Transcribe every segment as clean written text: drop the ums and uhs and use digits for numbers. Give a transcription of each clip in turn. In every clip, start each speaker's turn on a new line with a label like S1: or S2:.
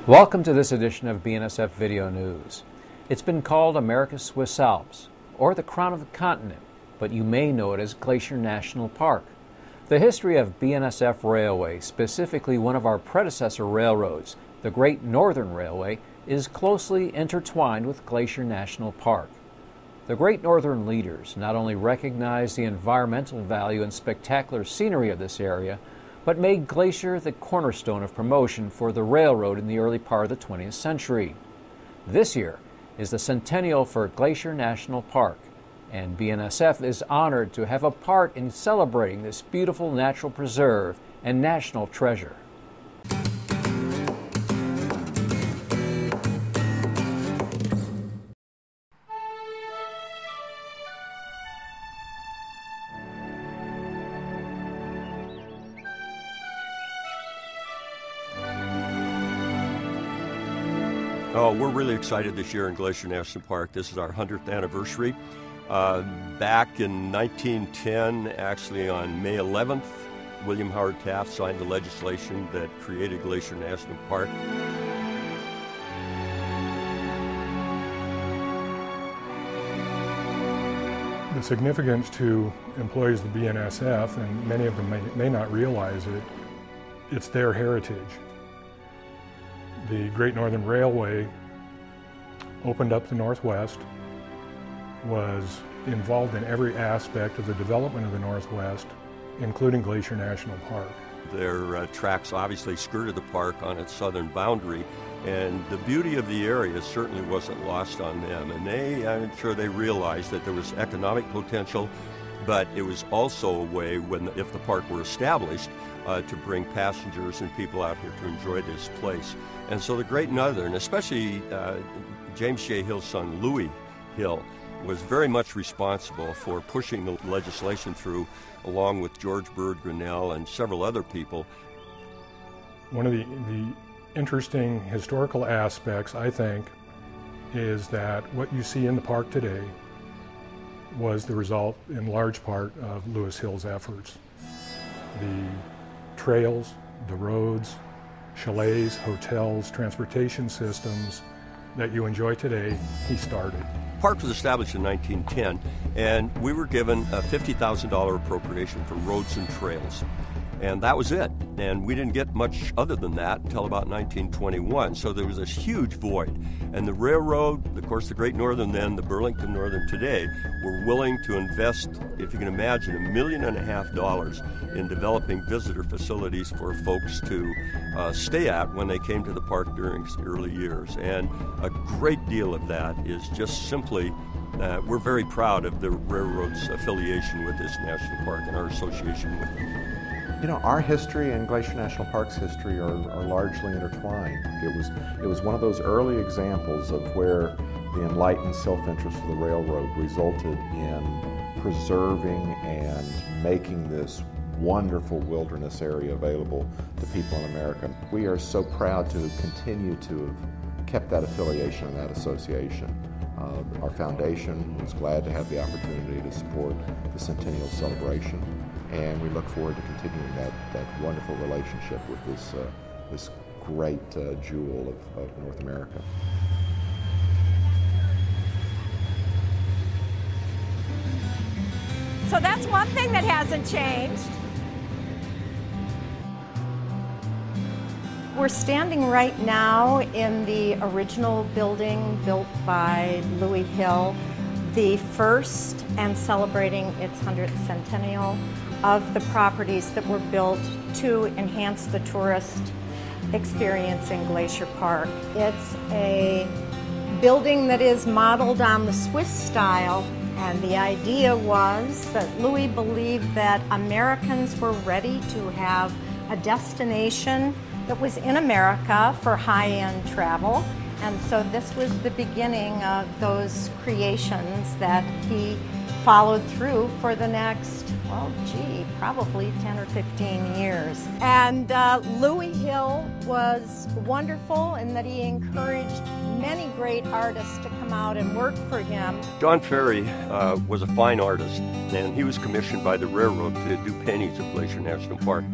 S1: Welcome to this edition of BNSF Video News. It's been called America's Swiss Alps, or the crown of the continent, but you may know it as Glacier National Park. The history of BNSF Railway, specifically one of our predecessor railroads, the Great Northern Railway, is closely intertwined with Glacier National Park. The Great Northern leaders not only recognized the environmental value and spectacular scenery of this area, but made Glacier the cornerstone of promotion for the railroad in the early part of the 20th century. This year is the centennial for Glacier National Park, and BNSF is honored to have a part in celebrating this beautiful natural preserve and national treasure.
S2: Oh, we're really excited this year in Glacier National Park. This is our 100th anniversary. Back in 1910, actually on May 11th, William Howard Taft signed the legislation that created Glacier National Park.
S3: The significance to employees of the BNSF, and many of them may not realize it, it's their heritage. The Great Northern Railway opened up the Northwest, was involved in every aspect of the development of the Northwest, including Glacier National Park.
S2: Their tracks obviously skirted the park on its southern boundary, and the beauty of the area certainly wasn't lost on them. And I'm sure they realized that there was economic potential, but it was also a way, if the park were established, to bring passengers and people out here to enjoy this place. And so the Great Northern, especially James J. Hill's son, Louis Hill, was very much responsible for pushing the legislation through, along with George Bird Grinnell and several other people.
S3: One of the interesting historical aspects, I think, is that what you see in the park today was the result, in large part, of Louis Hill's efforts. The trails, the roads, chalets, hotels, transportation systems that you enjoy today, he started.
S2: The park was established in 1910, and we were given a $50,000 appropriation for roads and trails. And that was it. And we didn't get much other than that until about 1921. So there was this huge void. And the railroad, of course, the Great Northern then, the Burlington Northern today, were willing to invest, if you can imagine, $1.5 million in developing visitor facilities for folks to stay at when they came to the park during its early years. And a great deal of that is just simply we're very proud of the railroad's affiliation with this national park and our association with it.
S4: You know, our history and Glacier National Park's history are largely intertwined. It was one of those early examples of where the enlightened self-interest of the railroad resulted in preserving and making this wonderful wilderness area available to people in America. We are so proud to continue to have kept that affiliation and that association. Our foundation was glad to have the opportunity to support the centennial celebration, and we look forward to continuing that wonderful relationship with this great jewel of North America.
S5: So that's one thing that hasn't changed. We're standing right now in the original building built by Louis Hill, the first and celebrating its 100th centennial of the properties that were built to enhance the tourist experience in Glacier Park. It's a building that is modeled on the Swiss style, and the idea was that Louis believed that Americans were ready to have a destination that was in America for high-end travel. And so this was the beginning of those creations that he followed through for the next, well, probably 10 or 15 years. And Louis Hill was wonderful in that he encouraged many great artists to come out and work for him.
S2: John Ferry was a fine artist, and he was commissioned by the railroad to do paintings of Glacier National Park.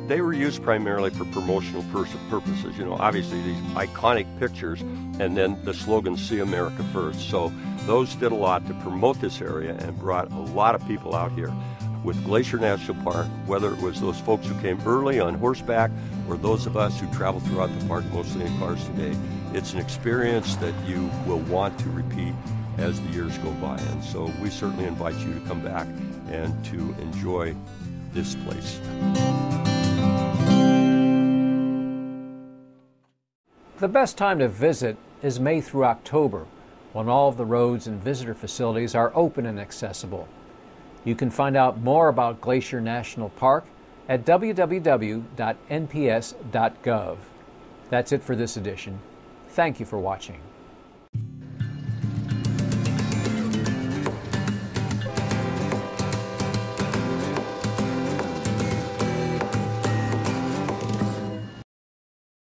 S2: they were used primarily for promotional purposes. You know, obviously these iconic pictures, and then the slogan, "See America First." So those did a lot to promote this area and brought a lot of people out here. With Glacier National Park, whether it was those folks who came early on horseback or those of us who travel throughout the park mostly in cars today, it's an experience that you will want to repeat as the years go by. And so we certainly invite you to come back and to enjoy this place.
S1: The best time to visit is May through October, when all of the roads and visitor facilities are open and accessible. You can find out more about Glacier National Park at www.nps.gov. That's it for this edition. Thank you for watching.